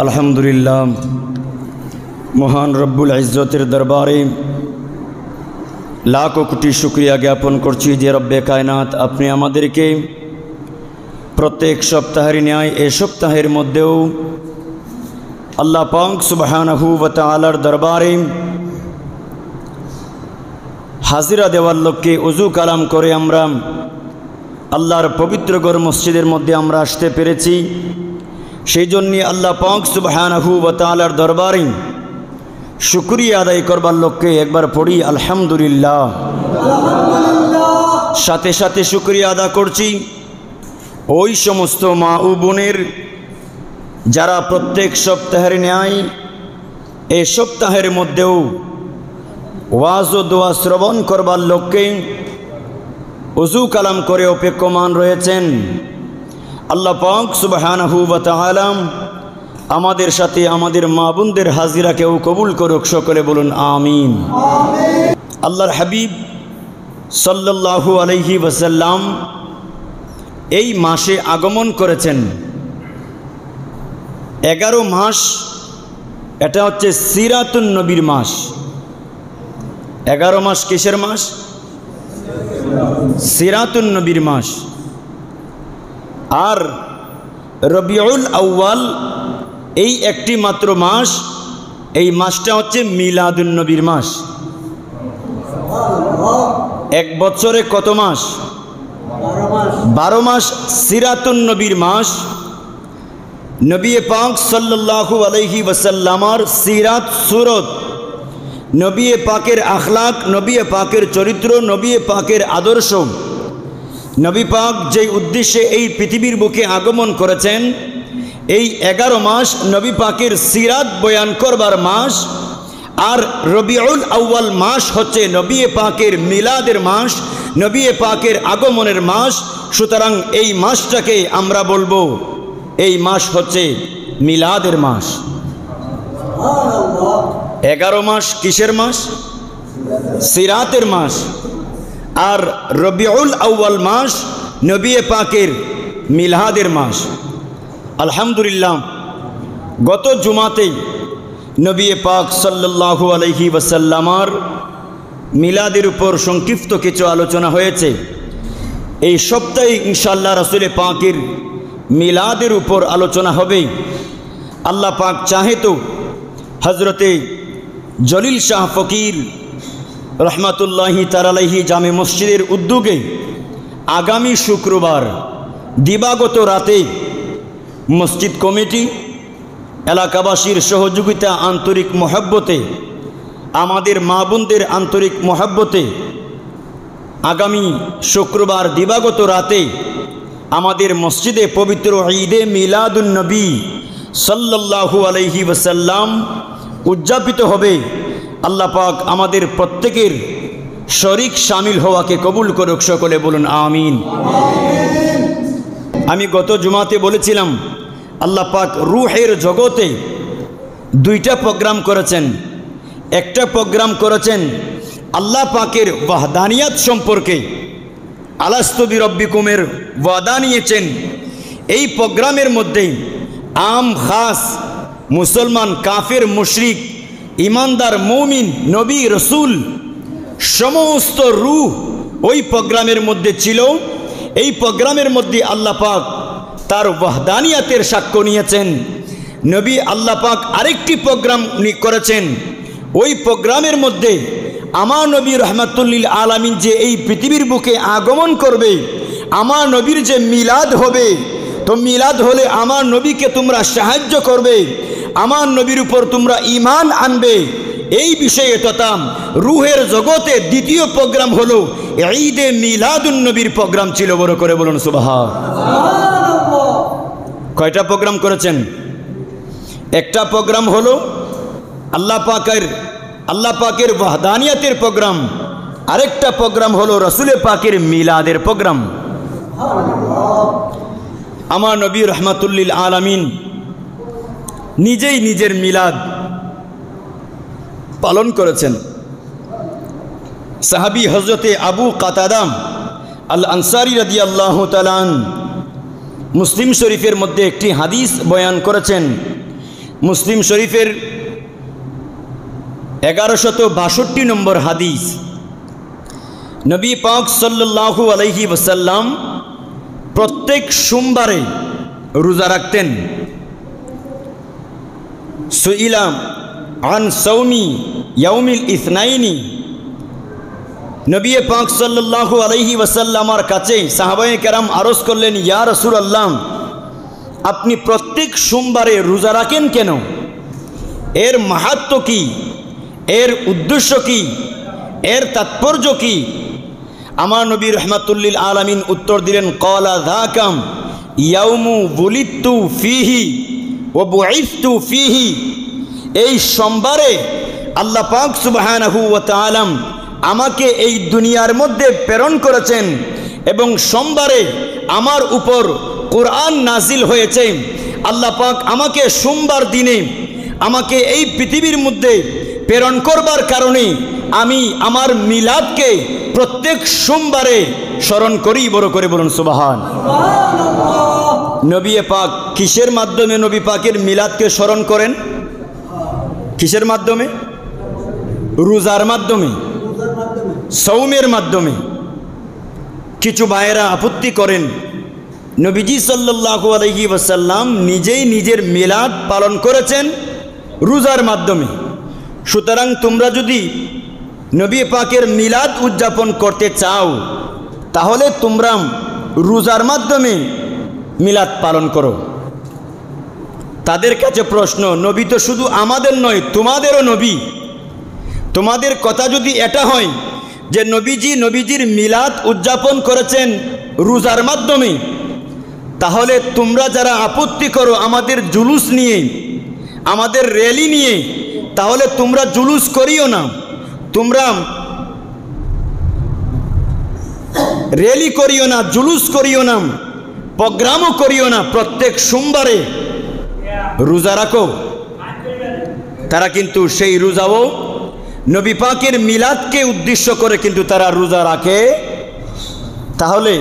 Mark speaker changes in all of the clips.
Speaker 1: আলহামদুলিল্লাহ, মহান রব্বুল ইজ্জতের দরবারে লাখো কোটি শুকরিয়া জ্ঞাপন করছি যে রব্বে কায়নাত আপনি আমাদেরকে প্রত্যেক সপ্তাহের ন্যায় এই সপ্তাহের মধ্যেও আল্লাহ পাক সুবহানাহু ওয়া তাআলার দরবারে হাজিরা দেওয়ার লক্ষ্যে ওযু কালাম করে আমরা আল্লাহর পবিত্র ঘর মসজিদের মধ্যে আমরা আসতে পেরেছি। সেই জন্য আল্লাহ পাক সুবহানাহু ওয়া তাআলার দরবারে শুকরিয়া আদায় করবার লক্ষ্যে একবার পড়ি আলহামদুলিল্লাহ। সাথে সাথে শুকরিয়া আদা করছি ওই সমস্ত মা ও বোনের যারা প্রত্যেক সপ্তাহের ন্যায় এই সপ্তাহের মধ্যেও ওয়াজ ও দোয়া শ্রবণ করবার লক্ষ্যে ওযু কালাম করে অপেক্ষমান রয়েছেন। আল্লাহ পাক সুবহানাহু ওয়া তাআলা আমাদের সাথে আমাদের মা বোনদের হাজিরাকেও কবুল করুক, সকলে বলুন আমিন। আল্লাহর হাবিব সাল্লাল্লাহু আলাইহি ওয়াসাল্লাম এই মাসে আগমন করেছেন। 11 মাস, এটা হচ্ছে সিরাতুন নবীর মাস। 11 মাস কিসের মাস? সিরাতুন নবীর মাস। আর রবিউল আউয়াল এই একটি মাত্র মাস, এই মাসটা হচ্ছে মিলাদুন নবীর মাস। এক বছরে কত মাস? 12 মাস সিরাতুন নবীর মাস। নবী পাক সাল্লাল্লাহু আলাইহি ওয়াসাল্লামের সিরাত সুরত, নবী পাকের আখলাক, নবী পাকের চরিত্র, নবী পাকের আদর্শ, নবী পাক যেই উদ্দেশ্যে এই পৃথিবীর বুকে আগমন করেছেন, এই 11 মাস নবী পাকের সিরাত বয়ান করবার মাস। আর রবিউল আউয়াল মাস হচ্ছে নবী পাকের মিলাদের মাস, নবী পাকের আগমনের মাস। সুতরাং এই মাসটাকে আমরা বলবো এই মাস হচ্ছে মিলাদের মাস। 11 মাস কিসের মাস? সিরাতের মাস। আর রবিউল আউয়াল মাস নবী পাকের মিলাদের মাস। আলহামদুলিল্লাহ, গত জুমাতে নবী পাক সাল্লাল্লাহু আলাইহি ওয়াসাল্লামের মিলাদের উপর সংক্ষিপ্ত কিছু আলোচনা হয়েছে। এই সপ্তাহে ইনশাআল্লাহ রাসূল পাকের মিলাদের উপর আলোচনা হবে। আল্লাহ পাক চাহে তো হজরতে জলিল শাহ ফকির রহমাতুল্লাহি তাআলা আলাইহি জামে মসজিদের উদ্যোগে আগামী শুক্রবার দিবাগত রাতে মসজিদ কমিটি, এলাকাবাসীর সহযোগিতা, আন্তরিক মহব্বতে, আমাদের মা বোনদের আন্তরিক মহব্বতে আগামী শুক্রবার দিবাগত রাতে আমাদের মসজিদে পবিত্র ঈদে মিলাদুন নবী সাল্লাল্লাহু আলাইহি ওয়াসাল্লাম উদযাপিত হবে। আল্লাহ পাক আমাদের প্রত্যেকের শরীক শামিল হওয়াকে কবুল করুক, সকলে বলুন আমিন। আমি গত জুমাতে বলেছিলাম আল্লাহ পাক রূহের জগতে 2টা প্রোগ্রাম করেছেন। একটা প্রোগ্রাম করেছেন আল্লাহ পাকের ওয়াহদানিয়াত সম্পর্কে, আলাস্তু বিরব্বিকুমের ওয়াদা নিয়েছেন। এই প্রোগ্রামের মধ্যে আম খাস, মুসলমান, কাফের, মুশরিক, ইমানদার, মুমিন, নবী, রসুল, সমস্ত রূহ ওই প্রোগ্রামের মধ্যে ছিল। এই প্রোগ্রামের মধ্যে আল্লাহ পাক তার ওয়াহদানিয়াতের সাক্ষ্য নিয়েছেন। নবী আল্লাহ পাক আরেকটি প্রোগ্রাম করেছেন। ওই প্রোগ্রামের মধ্যে আমার নবী রহমাতুল্লিল আলামিন যে এই পৃথিবীর বুকে আগমন করবে, আমার নবীর যে মিলাদ হবে, তো মিলাদ হলে আমার নবীকে তোমরা সাহায্য করবে, আমার নবীর উপর তোমরা ঈমান আনবে, এই বিষয়ে তথা রূহের জগতে দ্বিতীয় প্রোগ্রাম হলো ঈদে মিলাদুন নবীর প্রোগ্রাম ছিল। বড় করে বলুন সুবহানাল্লাহ। কয়টা প্রোগ্রাম করেছেন? একটা প্রোগ্রাম হলো আল্লাহ পাকের ওয়াহদানিয়াতের প্রোগ্রাম, আরেকটা প্রোগ্রাম হলো রাসূল পাকের মিলাদের প্রোগ্রাম। আমার নবী রহমাতুল্লিল আলামিন নিজেই নিজের মিলাদ পালন করেছেন। সাহাবী হযরতে আবু কাতাদা আল আনসারী রাদিয়াল্লাহু তাআলা মুসলিম শরীফের মধ্যে একটি হাদিস বয়ান করেছেন। মুসলিম শরীফের 1162 নম্বর হাদিস। নবী পাক সাল্লাল্লাহু আলাইহি ওয়াসাল্লাম প্রত্যেক সোমবারে রোজা রাখতেন। সুইলা আন সাওমি ইয়াউমিল ইসনাইনি, নবী পাক সাল্লাল্লাহু আলাইহি ওয়াসাল্লামের কাছে সাহাবায়ে কেরাম আরজ করলেন, ইয়া রাসূলুল্লাহ, আপনি প্রত্যেক সোমবারে রোজা রাখেন কেন? এর মাহাত্ম্য কি? এর উদ্দেশ্য কি? এর তাৎপর্য কি? আমার নবী রহমাতুল্লিল আলামিন উত্তর দিলেন, ক্বালা যাকাম ইয়াউমু বুলিদতু ফীহি ওয়া বুইসতু ফীহি। এই সোমবারে আল্লাহ পাক সুবহানাহু ওয়া তাআলা আমাকে এই দুনিয়ার মধ্যে প্রেরণ করেছেন এবং সোমবারে আমার উপর কোরআন নাজিল হয়েছে। আল্লাহ পাক আমাকে সোমবার দিনে আমাকে এই পৃথিবীর মধ্যে প্রেরণ করবার কারণে আমি আমার মিলাদকে প্রত্যেক সোমবারে স্মরণ করি। বড় করে বলুন সুবহানাল্লাহ। নবী পাক কিসের মাধ্যমে নবী পাকের মিলাদকে স্মরণ করেন? কিসের মাধ্যমে? রোজার মাধ্যমে, সওমের মাধ্যমে। কিছু ভাইয়েরা আপত্তি করেন, নবীজি সাল্লাল্লাহু আলাইহি ওয়াসাল্লাম নিজেই নিজের মিলাদ পালন করেছেন রোজার মাধ্যমে। সুতরাং তোমরা যদি নবী পাকের মিলাদ উদযাপন করতে চাও তাহলে তোমরা রোজার মাধ্যমে মিলাদ পালন করো। তাদের কাছে প্রশ্ন, নবী তো শুধু আমাদের নয়, তোমাদেরও নবী। তোমাদের কথা যদি এটা হয় যে নবীজির মিলাদ উদযাপন করেছেন রোজার মাধ্যমে, তাহলে তোমরা যারা আপত্তি করো আমাদের জুলুস নিয়ে, আমাদের র্যালি নিয়ে, তাহলে তোমরা জুলুস করিও না, তোমরা র্যালি করিও না, জুলুস করিও না, প্রোগ্রামও করিও না, প্রত্যেক সোমবারে রোজা রাখো। তারা কিন্তু সেই রোজাও নবী পাকের মিলাদকে উদ্দেশ্য করে কিন্তু তারা রোজা রাখে। তাহলে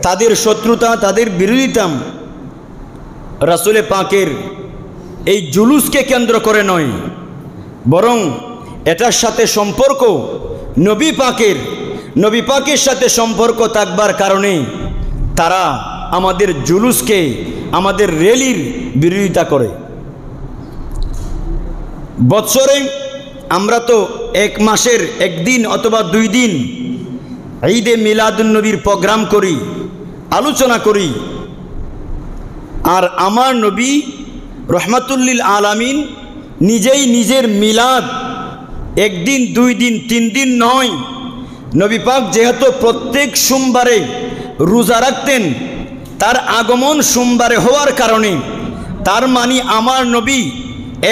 Speaker 1: তাদের শত্রুতা, তাদের বিরোধিতা রাসূলে পাকের এই জুলুসকে কেন্দ্র করে নয়, বরং এটার সাথে সম্পর্ক নবী পাকের সাথে সম্পর্ক থাকবার কারণে তারা আমাদের জুলুসকে, আমাদের র্যালির বিরোধিতা করে। বৎসরে আমরা তো এক মাসের একদিন অথবা 2 দিন ঈদে মিলাদুন্নবীর প্রোগ্রাম করি, আলোচনা করি। আর আমার নবী রহমাতুল্লিল আলামিন নিজেই নিজের মিলাদ 1 দিন 2 দিন 3 দিন নয়, নবী পাক যেহেতু প্রত্যেক সোমবারে রোজা রাখতেন, তার আগমন সোমবারে হওয়ার কারণে তার মানে আমার নবী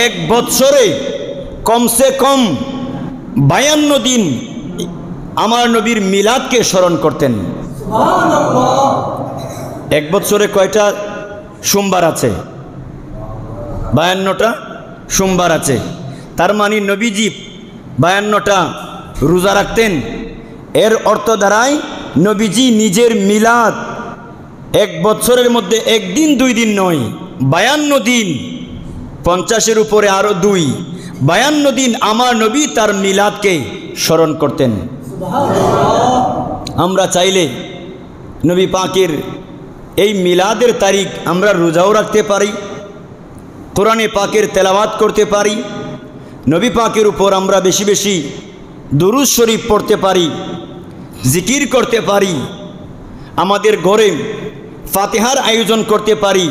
Speaker 1: 1 বৎসরে কমসে কম 52 দিন আমার নবীর মিলাদকে স্মরণ করতেন। সুবহানাল্লাহ। 1 বৎসরে কয়টা সোমবার আছে? 52টা সোমবার আছে। তার মানে নবীজি 52টা রোজা রাখতেন। এর অর্থ দাঁড়ায় নবীজি নিজের মিলাদ 1 বৎসরের মধ্যে 1 দিন 2 দিন নয়, 52 দিন, 50-এর উপরে আরো 2, 52 দিন আমার নবী তার মিলাদকে স্মরণ করতেন। আমরা চাইলে নবী পাকের এই মিলাদের তারিখ আমরা রোজাও রাখতে পারি, কোরআনে পাকের তেলাওয়াত করতে পারি, নবী পাকের উপর আমরা বেশি বেশি দুরূদ শরীফ পড়তে পারি, জিকির করতে পারি, আমাদের ঘরে ফাতিহার আয়োজন করতে পারি,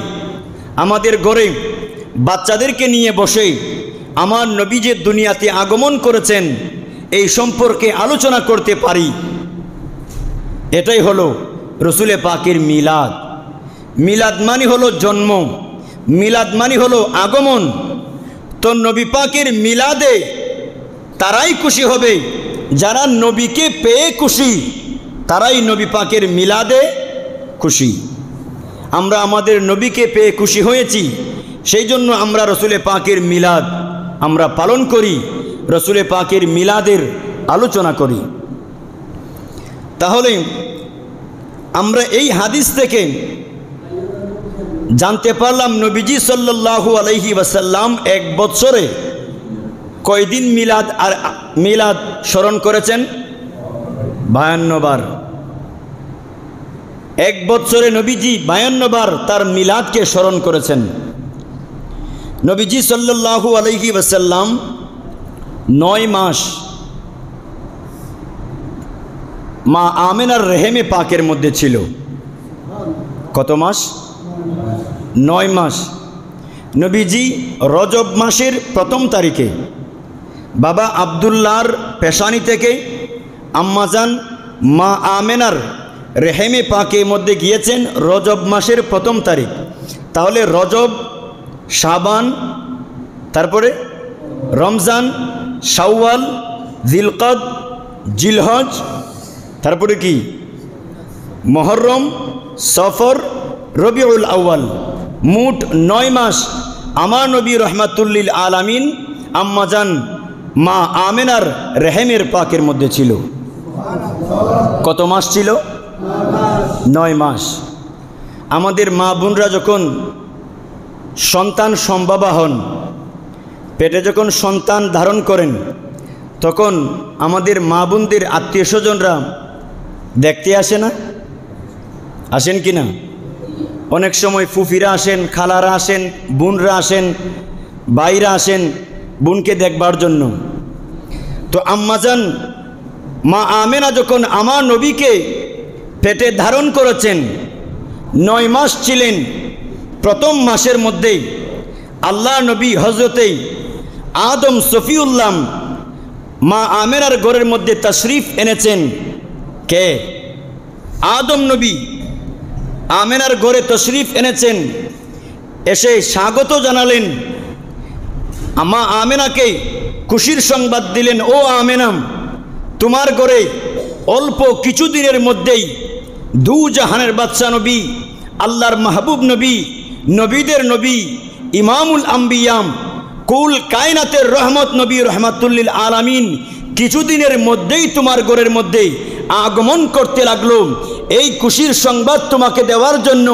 Speaker 1: আমাদের ঘরে বাচ্চাদেরকে নিয়ে বসে আমার নবী যে দুনিয়াতে আগমন করেছেন এই সম্পর্কে আলোচনা করতে পারি। এটাই হলো রসুলে পাকের মিলাদ। মিলাদ মানে হলো জন্ম, মিলাদ মানে হলো আগমন। তো নবী পাকের মিলাদে তারাই খুশি হবে যারা নবীকে পেয়ে খুশি, তারাই নবী পাকের মিলাদে খুশি। আমরা আমাদের নবীকে পেয়ে খুশি হয়েছি, সেই জন্য আমরা রসুলে পাকের মিলাদ আমরা পালন করি, রসুলে পাকের মিলাদের আলোচনা করি। তাহলে আমরা এই হাদিস থেকে জানতে পারলাম নবীজি সাল্লাল্লাহু আলাইহি ওয়াসাল্লাম এক বছরে কয়দিন মিলাদ স্মরণ করেছেন? 52 বার। এক বছরে নবীজি 52 বার তার মিলাদকে স্মরণ করেছেন। নবীজি সাল্লাল্লাহু আলাইহি ওয়াসাল্লাম 9 মাস মা আমেনার রেহেমে পাকের মধ্যে ছিল। কত মাস? 9 মাস। নবীজি রজব মাসের প্রথম তারিখে বাবা আব্দুল্লাহর পেশানি থেকে আম্মাজান মা আমেনার রেহেমে পাকের মধ্যে গিয়েছেন রজব মাসের প্রথম তারিখ। তাহলে রজব, শাবান, তারপরে রমজান, শাওয়াল, জিলকদ, জিলহজ, তারপরে কি মুহররম, সফর, রবিউল আউয়াল, মোট 9 মাস আমার নবী রহমাতুল্লিল আলামিন আম্মাজান মা আমেনার রেহেমের পাকের মধ্যে ছিল। কত মাস ছিল? 9 মাস। আমাদের মা বোনরা যখন সন্তান সম্ভবা হন, পেটে যখন সন্তান ধারণ করেন, তখন আমাদের মা বোনদের আত্মীয় স্বজনরা দেখতে আসে না? আসেন কি না? অনেক সময় ফুফিরা আসেন, খালারা আসেন, বোনরা আসেন, ভাইরা আসেন বোনকে দেখবার জন্য। তো আম্মাজান মা আমেনা যখন আমার নবীকে পেটে ধারণ করেছেন, 9 মাস ছিলেন, প্রথম মাসের মধ্যেই আল্লাহ নবী হজরতে আদম সফিউল্লাহ মা আমেনার ঘরের মধ্যে তশরিফ এনেছেন। কে? আদম নবী আমেনার ঘরে তশরিফ এনেছেন। এসে স্বাগত জানালেন, মা আমেনাকে খুশির সংবাদ দিলেন, ও আমেনা, তোমার ঘরে অল্প কিছুদিনের মধ্যেই দু জাহানের বাদশা নবী, আল্লাহর মাহবুব নবী, নবীদের নবী, ইমামুল আম্বিয়াম, কুল কায়নাতের রহমত নবী রহমাতুল্লিল আলামিন কিছুদিনের মধ্যেই তোমার ঘরের মধ্যে আগমন করতে লাগলো। এই খুশির সংবাদ তোমাকে দেওয়ার জন্য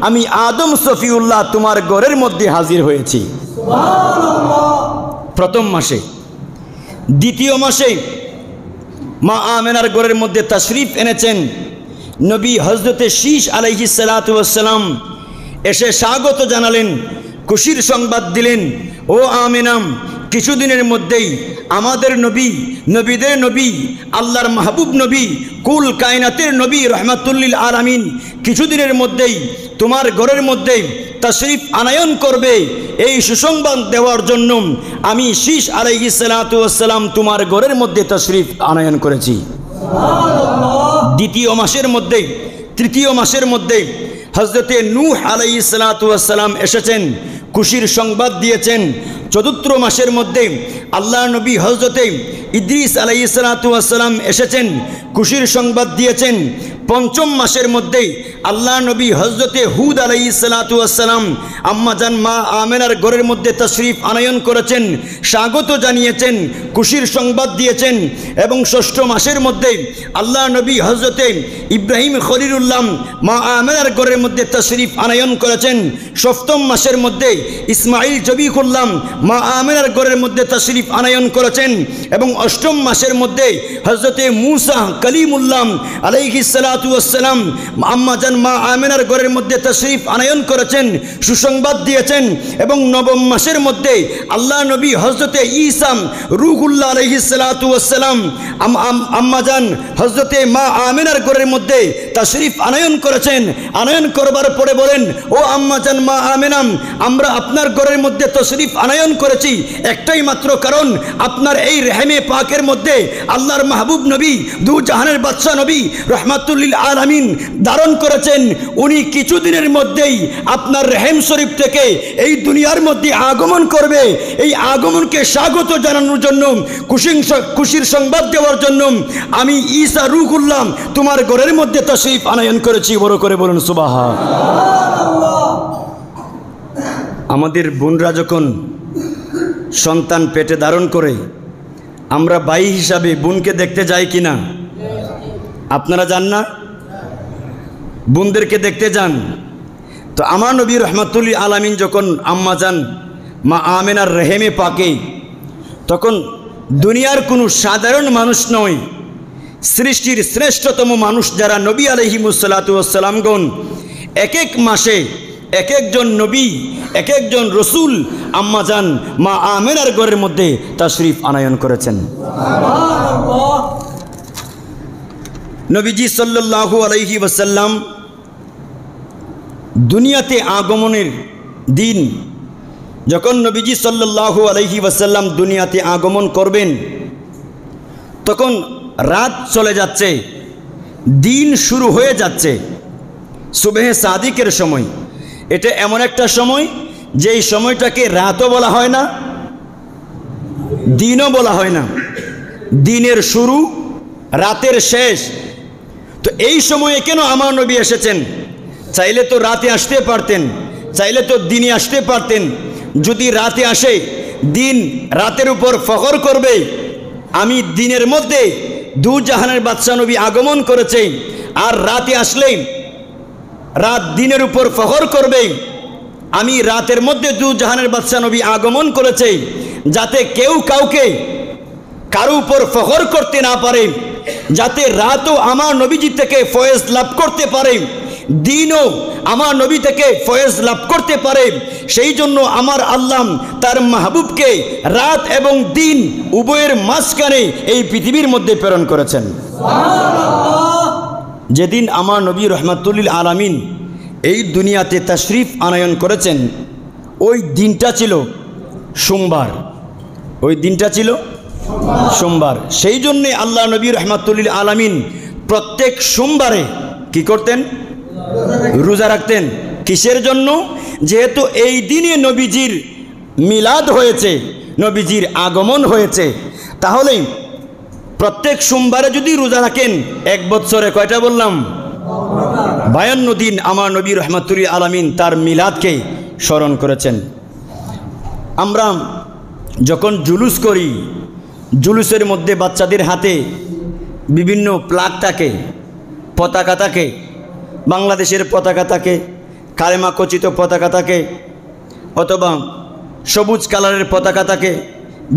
Speaker 1: আমি আদম সফিউল্লাহ তোমার ঘরের মধ্যে হাজির হয়েছি। প্রথম মাসে। দ্বিতীয় মাসে মা আমেনার ঘরের মধ্যে তশরিফ এনেছেন নবী হযরতে শীশ আলাইহিস সালাতু ওয়াস সালাম। এসে স্বাগত জানালেন, খুশির সংবাদ দিলেন, ও আমেনা, কিছুদিনের মধ্যেই আমাদের নবী, নবীদের নবী, আল্লাহর মাহবুব নবী, কুল কায়নাতের নবী রহমাতুল্লিল আলামিন কিছুদিনের মধ্যেই তোমার ঘরের মধ্যে তশরিফ আনায়ন করবে। এই সুসংবাদ দেওয়ার জন্য আমি শীশ আলাইহিস সালাতু ওয়াস সালাম তোমার ঘরের মধ্যে তশরিফ আনায়ন করেছি। দ্বিতীয় মাসের মধ্যে, তৃতীয় মাসের মধ্যে হযরতে নূহ আলাইহিস সালাতু ওয়াস সালাম এসেছেন, খুশির সংবাদ দিয়েছেন। চতুর্থ মাসের মধ্যে আল্লাহ নবী হযরতে ইদ্রিস আলাইহিস সালাতু ওয়াস সালাম এসেছেন, খুশির সংবাদ দিয়েছেন। পঞ্চম মাসের মধ্যে আল্লাহ নবী হযরতে হুদ আলাইহিস সালাতু ওয়াস সালাম আম্মাজান মা আমেনার ঘরের মধ্যে তশরিফ আনায়ন করেছেন, স্বাগত জানিয়েছেন, খুশির সংবাদ দিয়েছেন। এবং ষষ্ঠ মাসের মধ্যে আল্লাহ নবী হযরতে ইব্রাহিম খলিলুল্লাহ মা আমেনার ঘরের মধ্যে তশরিফ আনায়ন করেছেন। সপ্তম মাসের মধ্যে ইসমাইল জবিহুল্লাহ মা আমেনার ঘরের মধ্যে তশরিফ আনায়ন করেছেন। এবং অষ্টম মাসের মধ্যে হযরতে মূসা কালিমুল্লাহ আলাইহিস সালাতু ওয়াস সালাম আম্মাজান মা আমেনার ঘরের মধ্যে তশরিফ আনায়ন করেছেন, সুসংবাদ দিয়েছেন। এবং নবম মাসের মধ্যে আল্লাহ নবী হযরতে ঈসা রূহুল্লাহ আলাইহিস সালাতু ওয়াস সালাম আম্মাজান হযরতে মা আমেনার ঘরের মধ্যে তশরিফ আনায়ন করেছেন। আনায়ন করবার পরে বলেন, ও আম্মাজান মা আমেনা, আমরা আপনার ঘরের মধ্যে তশরিফ আনায়ন করেছি একটাই মাত্র কারণ, আপনার এই রেহেমে পাকের মধ্যে আল্লাহর মাহবুব নবী, দু জাহানের বাদশা নবী রহমাতুল্লিল আলামিন ধারণ করেছেন। উনি কিছুদিনের মধ্যেই আপনার রেহেম শরীফ থেকে এই দুনিয়ার মধ্যে আগমন করবে। এই আগমনকে স্বাগত জানানোর জন্য, খুশির সংবাদ দেওয়ার জন্য আমি ঈসা রূহুল্লাহ তোমার ঘরের মধ্যে তশরিফ আনায়ন করেছি। বড় করে বলুন সুবহানাল্লাহ। আমাদের বোনরা যখন সন্তান পেটে ধারণ করে, আমরা ভাই হিসাবে বোনকে দেখতে যাই কিনা? আপনারা যান না? বোনদেরকে দেখতে যান। তো আমার নবী রহমাতুল আলামিন যখন আম্মাজান মা আমেনার রেহেমে পাকে, তখন দুনিয়ার কোনো সাধারণ মানুষ নয়, সৃষ্টির শ্রেষ্ঠতম মানুষ যারা নবী আলাইহিমুসসালাতু ওয়াসসালামগণ এক এক মাসে এক একজন নবী এক একজন রসুল আম্মাজান মা আমেনার ঘরের মধ্যে তাশরিফ আনায়ন করেছেন। নবীজি সাল্লাল্লাহু আলাইহি ওয়াসাল্লাম দুনিয়াতে আগমনের দিন, যখন নবীজি সাল্লাল্লাহু আলাইহি ওয়াসাল্লাম দুনিয়াতে আগমন করবেন, তখন রাত চলে যাচ্ছে, দিন শুরু হয়ে যাচ্ছে। সুবহে সাদিকের সময়, এটা এমন একটা সময় যেই সময়টাকে রাতও বলা হয় না, দিনও বলা হয় না, দিনের শুরু রাতের শেষ। তো এই সময়ে কেন আমার নবী এসেছেন? চাইলে তো রাতে আসতে পারতেন, চাইলে তো দিনে আসতে পারতেন। যদি রাতে আসে, দিন রাতের উপর ফখর করবে। আমি দিনের মধ্যে দু জাহানের বাদশা নবী আগমন করেছে, আর রাতে আসলে রাত দিনের উপর ফখর করবে। আমি রাতের মধ্যে দু জাহানের বাদশা নবী আগমন করেছে, যাতে কেউ কাউকে কারো উপর ফখর করতে না পারে, যাতে রাতও আমার নবীজি থেকে ফয়েজ লাভ করতে পারে, দিনও আমার নবী থেকে ফয়েজ লাভ করতে পারে। সেই জন্য আমার আল্লাহ তার মাহবুবকে রাত এবং দিন উভয়ের মাঝখানে এই পৃথিবীর মধ্যে প্রেরণ করেছেন। যেদিন আমার নবী রহমাতুল আলামিন এই দুনিয়াতে তাশরিফ আনায়ন করেছেন, ওই দিনটা ছিল সোমবার। ওই দিনটা ছিল সোমবার। সেই জন্যে আল্লাহ নবী রহমাতুল আলামিন প্রত্যেক সোমবারে কি করতেন? রোজা রাখতেন। কিসের জন্য? যেহেতু এই দিনে নবীজির মিলাদ হয়েছে, নবীজির আগমন হয়েছে। তাহলে প্রত্যেক সোমবারে যদি রোজা রাখেন, এক বছরে কয়টা বললাম? 52 দিন আমার নবী রহমাতুল আলামিন তার মিলাদকে স্মরণ করেছেন। আমরা যখন জুলুস করি, জুলুসের মধ্যে বাচ্চাদের হাতে বিভিন্ন প্লাগ থাকে, পতাকা থাকে, বাংলাদেশের পতাকা থাকে, কালেমা খচিত পতাকা থাকে, অথবা সবুজ কালারের পতাকা থাকে,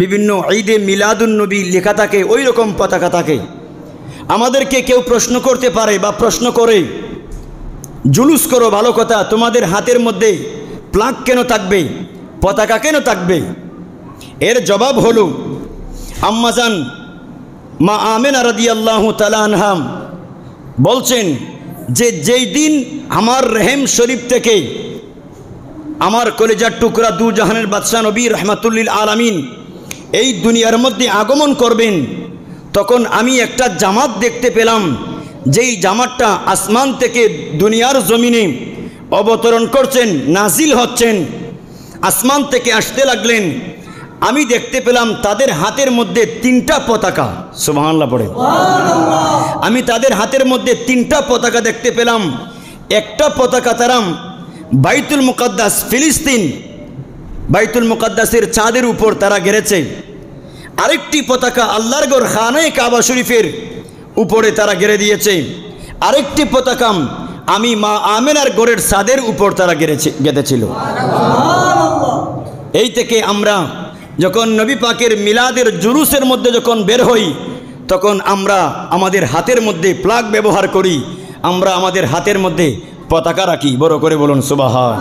Speaker 1: বিভিন্ন ঈদে মিলাদুন নবী লেখা থাকে, ওই রকম পতাকা থাকে। আমাদেরকে কেউ প্রশ্ন করতে পারে বা প্রশ্ন করে, জুলুস করো ভালো কথা, তোমাদের হাতের মধ্যে প্লাগ কেন থাকবে, পতাকা কেন থাকবে? এর জবাব হলো, আম্মাজান মা আমেনা রাদিয়াল্লাহু তাআলা আনহা বলছেন যে যেই দিন আমার রেহেম শরীফ থেকে আমার কলেজার টুকরা দু জাহানের বাদশা নবী রহমাতুল আলামিন এই দুনিয়ার মধ্যে আগমন করবেন, তখন আমি একটা জামাত দেখতে পেলাম, যেই জামাতটা আসমান থেকে দুনিয়ার জমিনে অবতরণ করছেন, নাজিল হচ্ছেন, আসমান থেকে আসতে লাগলেন। আমি দেখতে পেলাম তাদের হাতের মধ্যে 3টা পতাকা। সুবহানাল্লাহ পড়ে। আমি তাদের হাতের মধ্যে 3টা পতাকা দেখতে পেলাম। একটা পতাকা তারা বাইতুল মুকাদ্দাস ফিলিস্তিন, বাইতুল মুকাদ্দাসের ছাদের উপর তারা গেড়েছে। আরেকটি পতাকা আল্লাহর ঘর খানায়ে কাবা শরীফের উপরে তারা গেড়ে দিয়েছে। আরেকটি পতাকা আমি মা আমেনার ঘরের ছাদের উপর তারা গেঁথেছিল। এই থেকে আমরা যখন নবী পাকের মিলাদের জুলুসের মধ্যে যখন বের হই, তখন আমরা আমাদের হাতের মধ্যে প্লাগ ব্যবহার করি, আমরা আমাদের হাতের মধ্যে পতাকা রাখি। বড় করে বলুন সুবহানাল্লাহ।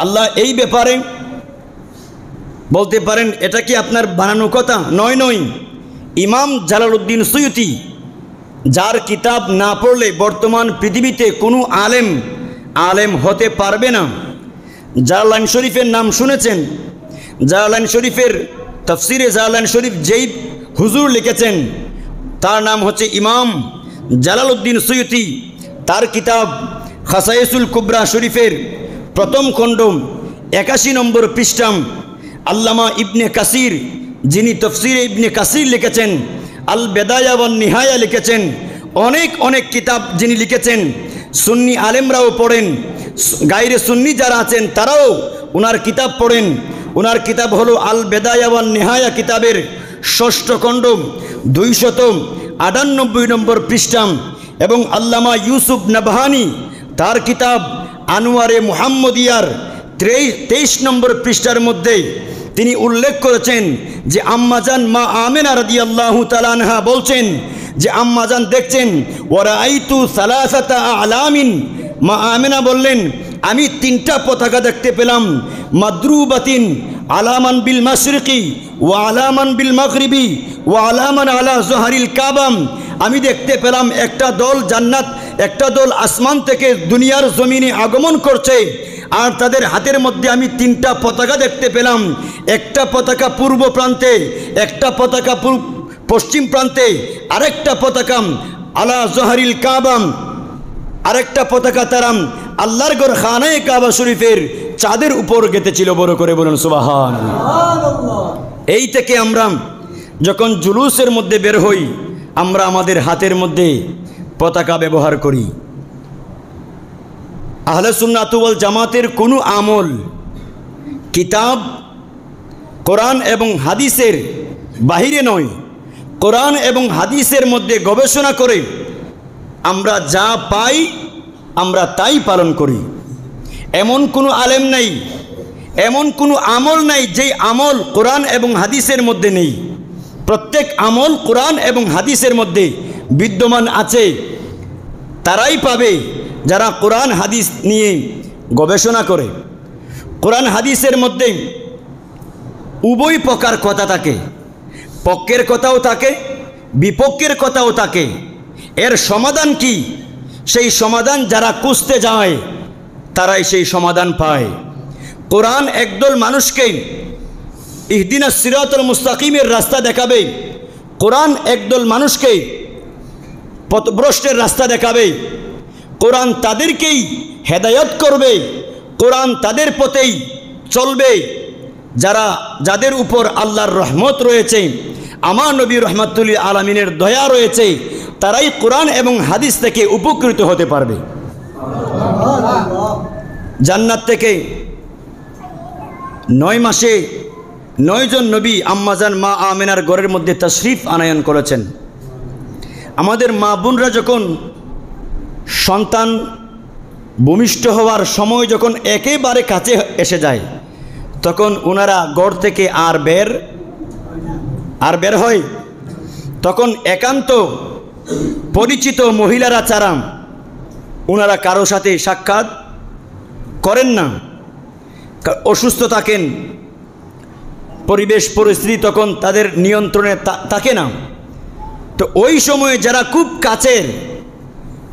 Speaker 1: আল্লাহ এই ব্যাপারে বলতে পারেন এটা কি আপনার বানানো কথা? নয় নয়। ইমাম জালালউদ্দিন সুয়ুতি, যার কিতাব না পড়লে বর্তমান পৃথিবীতে কোনো আলেম হতে পারবে না। জালালাইন শরীফের নাম শুনেছেন? জালালাইন শরীফের তাফসিরে জালালাইন শরীফ যেই হুজুর লিখেছেন, তার নাম হচ্ছে ইমাম জালালউদ্দিন সুয়ুতি। তার কিতাব খাসায়েসুল কুবরা শরীফের প্রথম খণ্ড 81 নম্বর পৃষ্ঠা আল্লামা ইবনে কাসির, যিনি তফসিরে ইবনে কাসির লিখেছেন, আল বেদায়া ওয়ান নিহায়া লিখেছেন, অনেক কিতাব যিনি লিখেছেন, সুন্নি আলেমরাও পড়েন, গায়রে সুন্নি যারা আছেন তারাও ওনার কিতাব পড়েন। ওনার কিতাব হলো আল বেদায়া ওয়ান নিহায়া কিতাবের 6ষ্ঠ খণ্ড 298 নম্বর পৃষ্ঠা। এবং আল্লামা ইউসুফ নবহানি তার কিতাব আনোয়ারে মুহাম্মদিয়ার 23 নম্বর পৃষ্ঠার মধ্যে তিনি উল্লেখ করেছেন যে আম্মাজান মা আমেনা রাদিয়াল্লাহু তাআলা আনহা বলছেন যে আম্মাজান দেখছেন ওয়ারাআইতু সালাসাতা আলামিন, মা আমেনা বললেন আমি 3টা পতাকা দেখতে পেলাম, মাদরুবাতিন আলামান বিল মাশরিকি ওয়া আলামান বিল মাগরিবি ওয়া আলামান আলা জহরিল কাবাম। আমি দেখতে পেলাম একটা দল জান্নাত, একটা দল আসমান থেকে দুনিয়ার জমিনে আগমন করছে, আর তাদের হাতের মধ্যে আমি 3টা পতাকা দেখতে পেলাম। একটা পতাকা পূর্ব প্রান্তে, একটা পতাকা পশ্চিম প্রান্তে, আরেকটা পতাকা আলা জহরিল কাবাম, আরেকটা পতাকা তারাম আল্লাহর ঘর খানায়ে কাবা শরীফের চাঁদের উপর গেঁথেছিল। বড় করে বলুন সুবহানাল্লাহ। এই থেকে আমরা যখন জুলুসের মধ্যে বের হই, আমরা আমাদের হাতের মধ্যে পতাকা ব্যবহার করি। আহলে সুন্নাত ওয়াল জামাতের কোনো আমল কিতাব কোরআন এবং হাদিসের বাহিরে নয়, কোরআন এবং হাদিসের মধ্যে গবেষণা করে আমরা যা পাই আমরা তাই পালন করি। এমন কোনো আলেম নাই, এমন কোনো আমল নাই যেই আমল কোরআন এবং হাদিসের মধ্যে নেই। প্রত্যেক আমল কোরআন এবং হাদিসের মধ্যে বিদ্যমান আছে। তারাই পাবে যারা কোরআন হাদিস নিয়ে গবেষণা করে। কোরআন হাদিসের মধ্যে উভয় প্রকার কথা থাকে, পক্ষের কথাও থাকে, বিপক্ষের কথাও থাকে। এর সমাধান কি? সেই সমাধান যারা খুঁজতে যায় তারাই সেই সমাধান পায়। কোরআন একদল মানুষকে ইহদিনাস সিরাতুল মুস্তাকিমের রাস্তা দেখাবে, কোরআন একদল মানুষকে পথভ্রষ্টের রাস্তা দেখাবে। কোরআন তাদেরকেই হেদায়েত করবে, কোরআন তাদের পথেই চলবে যাদের উপর আল্লাহর রহমত রয়েছে, আমার নবী রহমাতুল আলামিনের দয়া রয়েছে, তারাই কোরআন এবং হাদিস থেকে উপকৃত হতে পারবে। জান্নাত থেকে 9 মাসে 9 জন নবী আম্মাজান মা আমেনার ঘরের মধ্যে তাশরিফ আনায়ন করেছেন। আমাদের মা বোনরা যখন সন্তান ভূমিষ্ঠ হওয়ার সময় যখন একেবারে কাছে এসে যায়, তখন ওনারা ঘর থেকে আর বের হয়। তখন একান্ত পরিচিত মহিলারা ছাড়া ওনারা কারো সাথে সাক্ষাৎ করেন না। অসুস্থ থাকেন, পরিবেশ পরিস্থিতি তখন তাদের নিয়ন্ত্রণে থাকে না। তো ওই সময়ে যারা খুব কাছের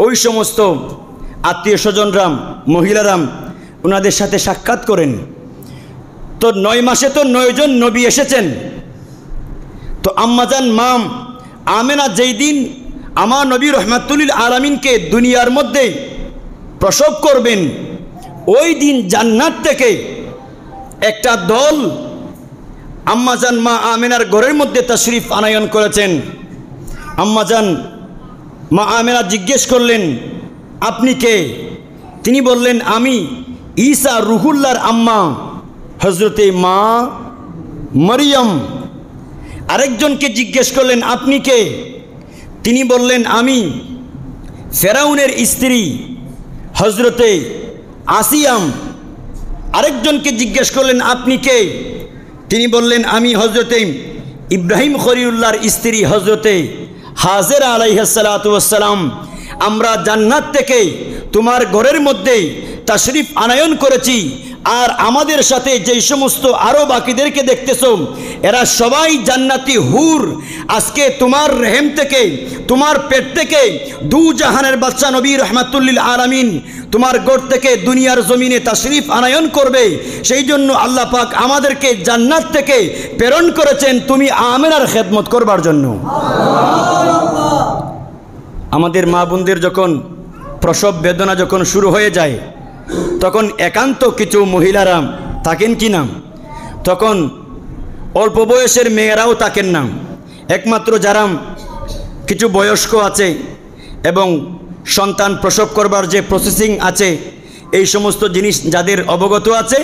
Speaker 1: ওই সমস্ত আত্মীয় স্বজনরাম মহিলারাম ওনাদের সাথে সাক্ষাৎ করেন। তো 9 মাসে তো 9 জন নবী এসেছেন। তো আম্মাজান মাম আমেনা যেই দিন আমার নবী রহমাতুল আলামিনকে দুনিয়ার মধ্যে প্রসব করবেন, ওই দিন জান্নাত থেকে একটা দল আম্মাজান মা আমেনার ঘরের মধ্যে তাশরিফ আনায়ন করেছেন। আম্মাজান মা আমেনা জিজ্ঞেস করলেন, আপনি কে? তিনি বললেন, আমি ঈসা রুহুল্লাহর আম্মা হযরতে মা মরিয়ম। আরেকজনকে জিজ্ঞেস করলেন, আপনি কে? তিনি বললেন, আমি ফেরাউনের স্ত্রী হযরতে আসিয়াম। আরেকজনকে জিজ্ঞেস করলেন, আপনি কে? তিনি বললেন, আমি হযরতে ইব্রাহিম খলিলুল্লাহর স্ত্রী হযরতে হাজেরা আলাইহিস সালাতু ওয়াস সালাম। আমরা জান্নাত থেকে তোমার ঘরের মধ্যে তাশরিফ আনায়ন করেছি, আর আমাদের সাথে যেই সমস্ত আরো বাকিদেরকে দেখতেছো এরা সবাই জান্নাতি হুর। আজকে তোমার রহম থেকে, তোমার পেট থেকে দু জাহানের বাদশা নবী রহমাতুল আলামিন তোমার ঘর থেকে দুনিয়ার জমিনে তাশরিফ আনায়ন করবে। সেই জন্য আল্লাহ পাক আমাদেরকে জান্নাত থেকে প্রেরণ করেছেন তুমি আমেনার খেদমত করবার জন্য। আমাদের মা বোনদের যখন প্রসব বেদনা যখন শুরু হয়ে যায়, তখন একান্ত কিছু মহিলারা থাকেন কি না, তখন অল্প বয়সের মেয়েরাও থাকেন না, একমাত্র যারা কিছু বয়স্ক আছে এবং সন্তান প্রসব করবার যে প্রসেসিং আছে এই সমস্ত জিনিস যাদের অবগত আছে,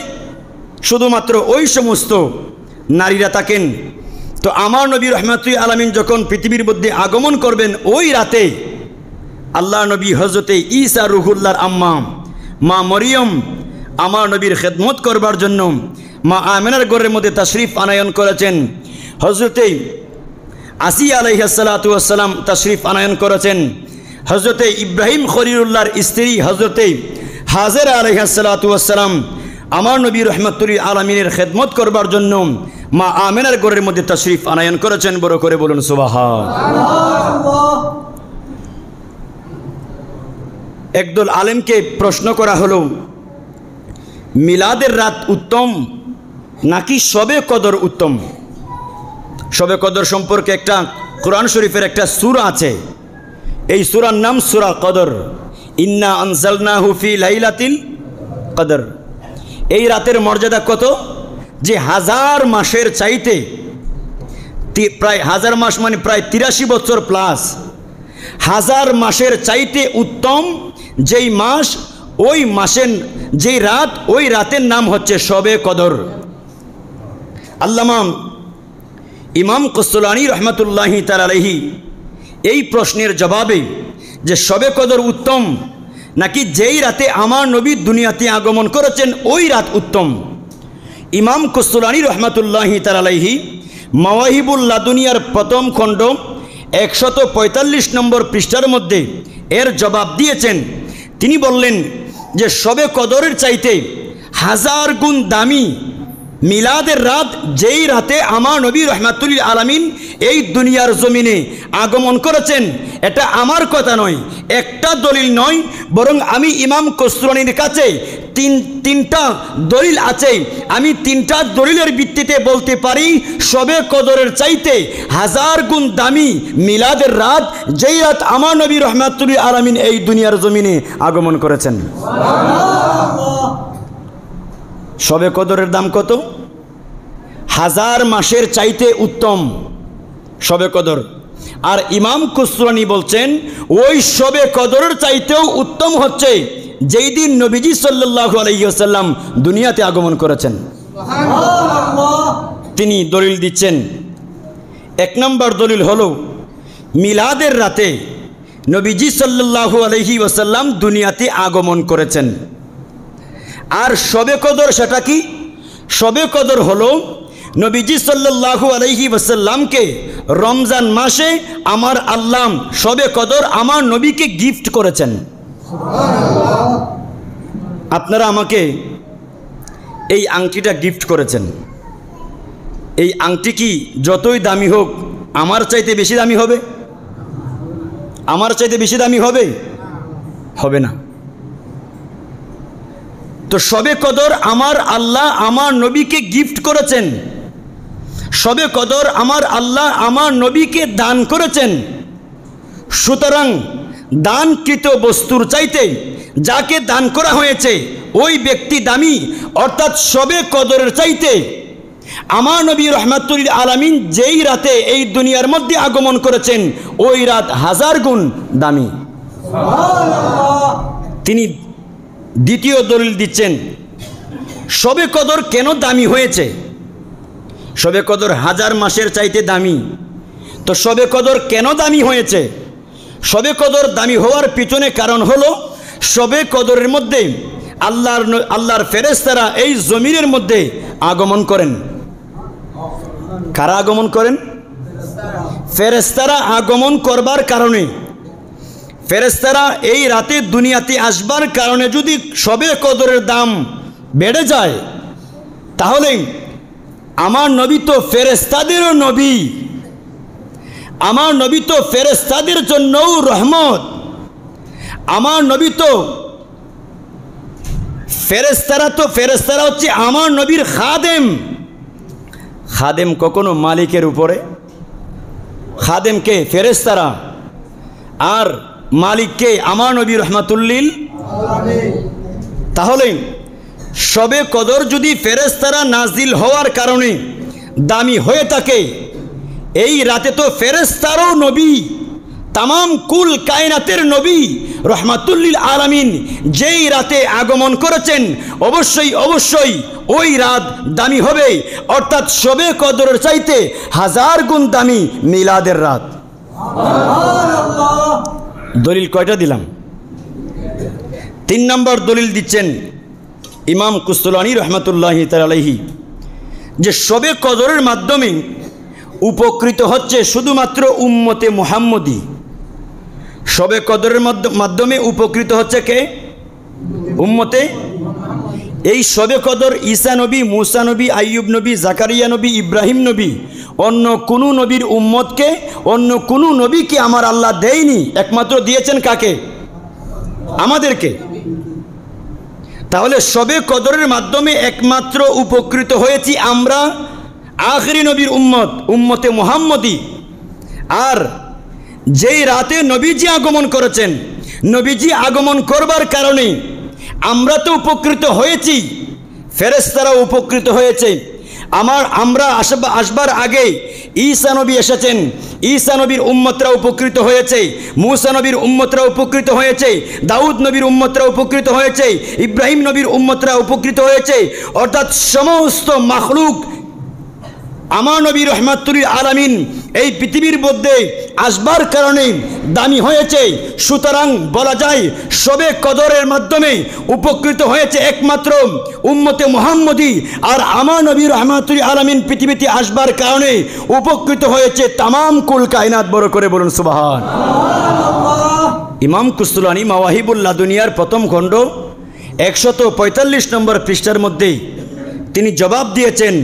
Speaker 1: শুধুমাত্র ওই সমস্ত নারীরা থাকেন। তো আমার নবী রহমাতুল আলামিন যখন পৃথিবীর মধ্যে আগমন করবেন, ওই রাতে আল্লাহ নবী হজরতে ঈসা রুহুল্লাহর আম্মা মা মরিয়ম আমার নবীর খেদমত করবার জন্য মা আমেনার ঘরের মধ্যে তাশরিফ আনায়ন করেছেন। হজরতে আসিয়া আলাইহিস সালাতু ওয়াস সালাম তাশরিফ আনায়ন করেছেন। হজরতে ইব্রাহিম খলিলুল্লাহর স্ত্রী হজরতে হাজেরা আলাইহিস সালাতু ওয়াস সালাম আমার নবী রহমাতুল আলামিনের খেদমত করবার জন্য মা আমেনার ঘরের মধ্যে তাশরিফ আনায়ন করেছেন। বড় করে বলুন সুবহানাল্লাহ। একদল আলেমকে প্রশ্ন করা হলো, মিলাদের রাত উত্তম নাকি শবে কদর উত্তম? শবে কদর সম্পর্কে একটা কোরআন শরীফের একটা সূরা আছে, এই সূরার নাম সূরা কদর। ইন্না আনজালনাহু ফি লাইলাতিল কদর। এই রাতের মর্যাদা কত যে 1000 মাসের চাইতে, প্রায় 1000 মাস মানে প্রায় 83 বছর প্লাস, 1000 মাসের চাইতে উত্তম যেই মাস, ওই মাসের যেই রাত, ওই রাতের নাম হচ্ছে শবে কদর। আল্লামা ইমাম কসলানী রহমতুল্লাহি তাআলা আলাইহি এই প্রশ্নের জবাবে যে শবে কদর উত্তম নাকি যেই রাতে আমার নবী দুনিয়াতে আগমন করেছেন ওই রাত উত্তম, ইমাম কসলানী রহমতুল্লাহি তাআলা আলাইহি মাওয়াহিবুল লাদুনিয়ার প্রথম খণ্ড 145 নম্বর পৃষ্ঠার মধ্যে এর জবাব দিয়েছেন। তিনি বললেন যে শবে কদরের চাইতে 1000 গুণ দামি মিলাদের রাত, যেই রাতে আমার নবী রহমাতুল আলামিন এই দুনিয়ার জমিনে আগমন করেছেন। এটা আমার কথা নয়, একটা দলিল নয়, বরং আমি ইমাম কসলানীর কাছে তিনটা দলিল আছে। আমি তিনটা দলিলের ভিত্তিতে বলতে পারি শবে কদরের চাইতে 1000 গুণ দামি মিলাদের রাত, যেই রাত আমার নবী রহমাতুল আলামিন এই দুনিয়ার জমিনে আগমন করেছেন। শবে কদরের দাম কত? 1000 মাসের চাইতে উত্তম শবে কদর। আর ইমাম কসলানী বলছেন ওই শবে কদরের চাইতেও উত্তম হচ্ছে যেই দিন নবীজি সাল্লাল্লাহু আলাইহি ওয়াসাল্লাম দুনিয়াতে আগমন করেছেন। তিনি দলিল দিচ্ছেন, 1 নম্বর দলিল হলো মিলাদের রাতে নবীজি সাল্লাল্লাহু আলাইহি ওয়াসাল্লাম দুনিয়াতে আগমন করেছেন। আর শবে কদর সেটা কি? শবে কদর হলো নবীজি সাল্লাল্লাহু আলাইহি ওয়াসাল্লামকে রমজান মাসে আমার আল্লাহ শবে কদর আমার নবীকে গিফট করেছেন। আপনারা আমাকে এই আংটিটা গিফট করেছেন। এই আংটি কি যতই দামি হোক আমার চাইতে বেশি দামি হবে? আমার চাইতে বেশি দামি হবে? হবে না। তো শবে কদর আমার আল্লাহ আমার নবীকে গিফট করেছেন, শবে কদর আমার আল্লাহ আমার নবীকে দান করেছেন। সুতরাং দানকৃত বস্তুর চাইতে যাকে দান করা হয়েছে ওই ব্যক্তি দামি, অর্থাৎ শবে কদরের চাইতে আমার নবী রহমাতুল আলামিন যেই রাতে এই দুনিয়ার মধ্যে আগমন করেছেন ওই রাত 1000 গুণ দামি। তিনি দ্বিতীয় দলিল দিচ্ছেন শবে কদর কেন দামি হয়েছে। শবে কদর 1000 মাসের চাইতে দামি, তো শবে কদর কেন দামি হয়েছে? শবে কদর দামি হওয়ার পিছনে কারণ হলো শবে কদরের মধ্যে আল্লাহর ফেরেশতারা এই জমিনের মধ্যে আগমন করেন। কারা আগমন করেন? ফেরেশতারা আগমন করবার কারণে, ফেরেশতারা এই রাতে দুনিয়াতে আসবার কারণে যদি শবে কদরের দাম বেড়ে যায়, তাহলে আমার নবী তো ফেরেশতাদেরও নবী, আমার নবী তো ফেরেশতাদের জন্যও রহমত, আমার নবী তো ফেরেশতারা হচ্ছে আমার নবীর খাদেম। খাদেম কখনো মালিকের উপরে? খাদেমকে ফেরেশতারা, আর মালিককে আমার নবী রহমাতুল্লিল আলামিন। তাহলে শবে কদর যদি ফেরেশতারা নাজিল হওয়ার কারণে দামি হয়ে থাকে, এই রাতে তো ফেরেশতারও নবী, তামাম কুল কায়নাতের নবী রহমাতুল্লিল আলামিন যেই রাতে আগমন করেছেন, অবশ্যই অবশ্যই ওই রাত দামি হবে, অর্থাৎ শবে কদরের চাইতে 1000 গুণ দামি মিলাদের রাত। দলিল কয়টা দিলাম? 3 নম্বর দলিল দিচ্ছেন ইমাম কুস্তুলানী রহমতুল্লাহি তাআলা আলাইহি, যে শবে কদরের মাধ্যমে উপকৃত হচ্ছে শুধুমাত্র উম্মতে মুহাম্মদী। শবে কদরের মাধ্যমে উপকৃত হচ্ছে কে? উম্মতে। এই শবে কদর ঈসা নবী, মুসা নবী, আইয়ুব নবী, জাকারিয়া নবী, ইব্রাহিম নবী, অন্য কোনো নবীর উম্মতকে, অন্য কোনো নবীকে আমার আল্লাহ দেয়নি, একমাত্র দিয়েছেন কাকে? আমাদেরকে। তাহলে শবে কদরের মাধ্যমে একমাত্র উপকৃত হয়েছি আমরা, আখেরি নবীর উম্মত, উম্মতে মুহাম্মদী। আর যেই রাতে নবীজি আগমন করেছেন, নবীজি আগমন করবার কারণে আমরা তো উপকৃত হয়েছি, ফেরেশতারাও উপকৃত হয়েছে। আমরা আসবার আগে ঈসা নবী এসেছেন, ঈসা নবীর উম্মতরা উপকৃত হয়েছে, মুসা নবীর উম্মতরা উপকৃত হয়েছে, দাউদ নবীর উম্মতরা উপকৃত হয়েছে, ইব্রাহিম নবীর উম্মতরা উপকৃত হয়েছে। অর্থাৎ সমস্ত মাখলুক আমার নবী রহমাতুল আলামিন এই পৃথিবীর মধ্যে আসবার কারণে দামি হয়েছে। সুতরাং বলা যায় শবে কদরের মাধ্যমে উপকৃত হয়েছে একমাত্র উম্মতে মুহাম্মদী। আর আমার নবী রহমাতুল আলামিন পৃথিবীতে আসবার কারণে উপকৃত হয়েছে তামাম কুল কায়নাত। বড় করে বলুন সুবহানাল্লাহ। ইমাম কুস্তুলানী মাওয়াহিবুল লাদুনিয়ার প্রথম খণ্ড 145 নম্বর পৃষ্ঠার মধ্যে তিনি জবাব দিয়েছেন,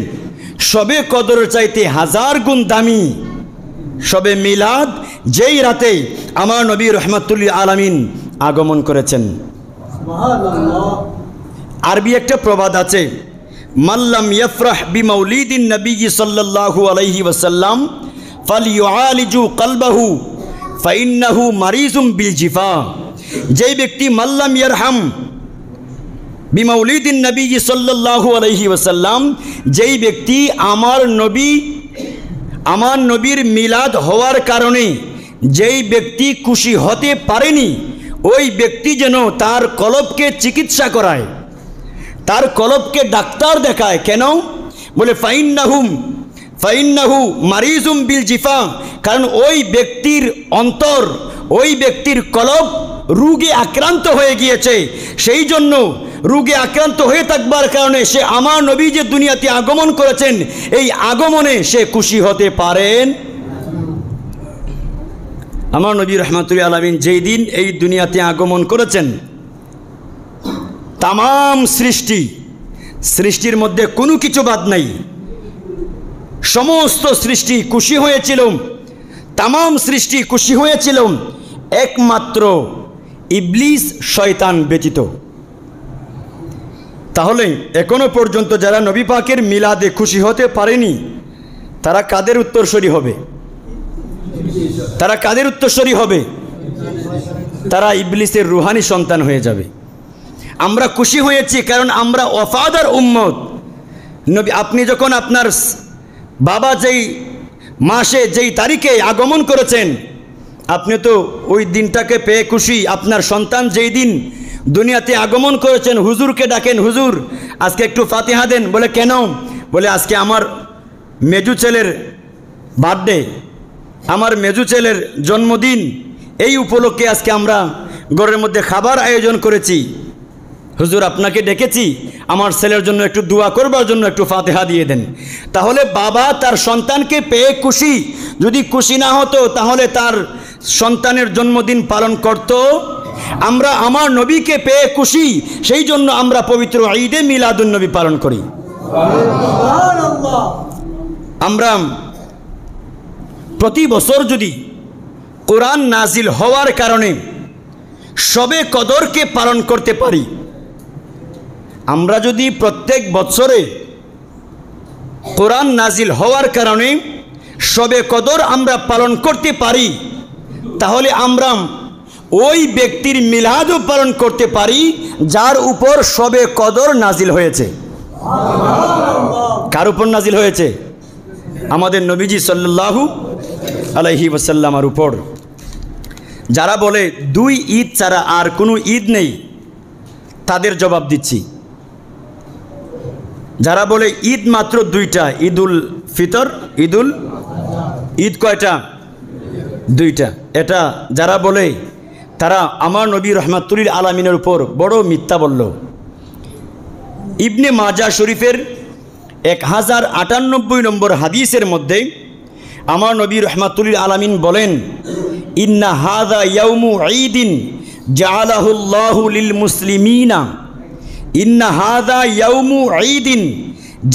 Speaker 1: শবে কদরের চাইতে 1000 গুণ দামি শবে মিলাদ, যেই রাতে আমার নবী রহমাতুল আলামিন আগমন করেছেন। আরবি একটা প্রবাদ আছে, মাল্লাম ইয়াফরাহ বিমাউলিদিন নবী সাল্লাল্লাহু আলাইহি ওয়াসাল্লাম ফালিয়ুআলিজু কলবাহু ফাইন্নাহু মারিজুম বিল জিফা। যেই ব্যক্তি মাল্লাম ইয়ারহাম বিমাউলিদিন নবী সাল্লাল্লাহু আলাইহি ওয়াসাল্লাম, যেই ব্যক্তি আমার নবীর মিলাদ হওয়ার কারণে যেই ব্যক্তি খুশি হতে পারেনি, ওই ব্যক্তি যেন তার কলবকে চিকিৎসা করায়, তার কলবকে ডাক্তার দেখায়। কেন? বলে ফাইন্নাহু মারিজুম বিল জিফা, কারণ ওই ব্যক্তির অন্তর, ওই ব্যক্তির কলব রোগে আক্রান্ত হয়ে গিয়েছে। সেই জন্য রোগে আক্রান্ত হয়ে থাকবার কারণে সে আমার নবী যে দুনিয়াতে আগমন করেছেন, এই আগমনে সে খুশি হতে পারেন। আমার নবী রহমাতুল আলামিন যেই দিন এই দুনিয়াতে আগমন করেছেন, তামাম সৃষ্টির মধ্যে কোনো কিছু বাদ নাই, সমস্ত সৃষ্টি খুশি হয়েছিল, তামাম সৃষ্টি খুশি হয়েছিল, একমাত্র ইবলিস শয়তান ব্যতীত। তাহলে এখনো পর্যন্ত যারা নবী পাকের মিলাদে খুশি হতে পারেনি, তারা কাদের উত্তরসূরি হবে? তারা কাদের উত্তরসূরি হবে? তারা ইবলিসের রুহানি সন্তান হয়ে যাবে। আমরা খুশি হয়েছি কারণ আমরা ওয়াফাদার উম্মত। নবী, আপনি যখন আপনার বাবা যেই মাসে যেই তারিখে আগমন করেছেন, আপনি তো ওই দিনটাকে পেয়ে খুশি। আপনার সন্তান যেই দিন দুনিয়াতে আগমন করেছেন, হুজুরকে ডাকেন, হুজুর আজকে একটু ফাতিহা দেন। বলে কেন? বলে আজকে আমার মেজু ছেলের বার্থডে, আমার মেজু ছেলের জন্মদিন, এই উপলক্ষে আজকে আমরা ঘরের মধ্যে খাবার আয়োজন করেছি। হুজুর আপনাকে ডেকেছি, আমার ছেলের জন্য একটু দোয়া করবার জন্য একটু ফাতিহা দিয়ে দেন। তাহলে বাবা তার সন্তানকে পেয়ে খুশি। যদি খুশি না হতো তাহলে তার সন্তানের জন্মদিন পালন করত? আমরা আমার নবীকে পেয়ে খুশি, সেই জন্য আমরা পবিত্র ঈদে মিলাদুন নবী পালন করি। আমরা প্রতি বছর যদি কোরআন নাজিল হওয়ার কারণে শবে কদরকে পালন করতে পারি, আমরা যদি প্রত্যেক বছরে কোরআন নাজিল হওয়ার কারণে শবে কদর আমরা পালন করতে পারি, তাহলে আমরা ওই ব্যক্তির মিলাদও পালন করতে পারি যার উপর শবে কদর নাজিল হয়েছে। কার উপর নাজিল হয়েছে? আমাদের নবীজি সাল্লাল্লাহু আলাইহি ওয়াসাল্লামের উপর। যারা বলে 2 ঈদ ছাড়া আর কোনো ঈদ নেই, তাদের জবাব দিচ্ছি। যারা বলে ঈদ মাত্র 2টা, ঈদুল ফিতর, ঈদ কয়টা? 2টা। এটা যারা বলে তারা আমার নবী রহমাতুল আলামিনের উপর বড় মিথ্যা বলল। ইবনে মাজা শরীফের 1098 নম্বর হাদিসের মধ্যে আমার নবী রহমাতুল আলামিন বলেন, ইন্না হাযা ইয়াউমু ঈদিন জাআলাহুল্লাহু লিল মুসলিমিনা, ইন্না হাযা ইয়াউমু ঈদিন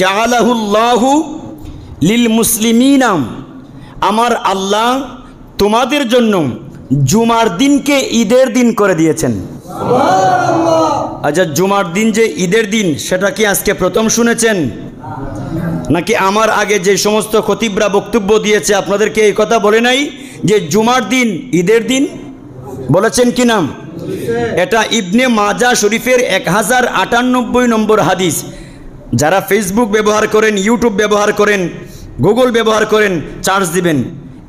Speaker 1: জাআলাহুল্লাহু লিল মুসলিমিনা, আমার আল্লাহ তোমাদের জন্য জুমার দিনকে ঈদের দিন করে দিয়েছেন। আচ্ছা, জুমার দিন যে ঈদের দিন সেটা কি আজকে প্রথম শুনেছেন, নাকি আমার আগে যে সমস্ত খতিবরা বক্তব্য দিয়েছে আপনাদেরকে এই কথা বলে নাই যে জুমার দিন ঈদের দিন? বলেছেন কি নাম? এটা ইবনে মাজা শরীফের 1098 নম্বর হাদিস। যারা ফেসবুক ব্যবহার করেন, ইউটিউব ব্যবহার করেন, গুগল ব্যবহার করেন, চার্জ দিবেন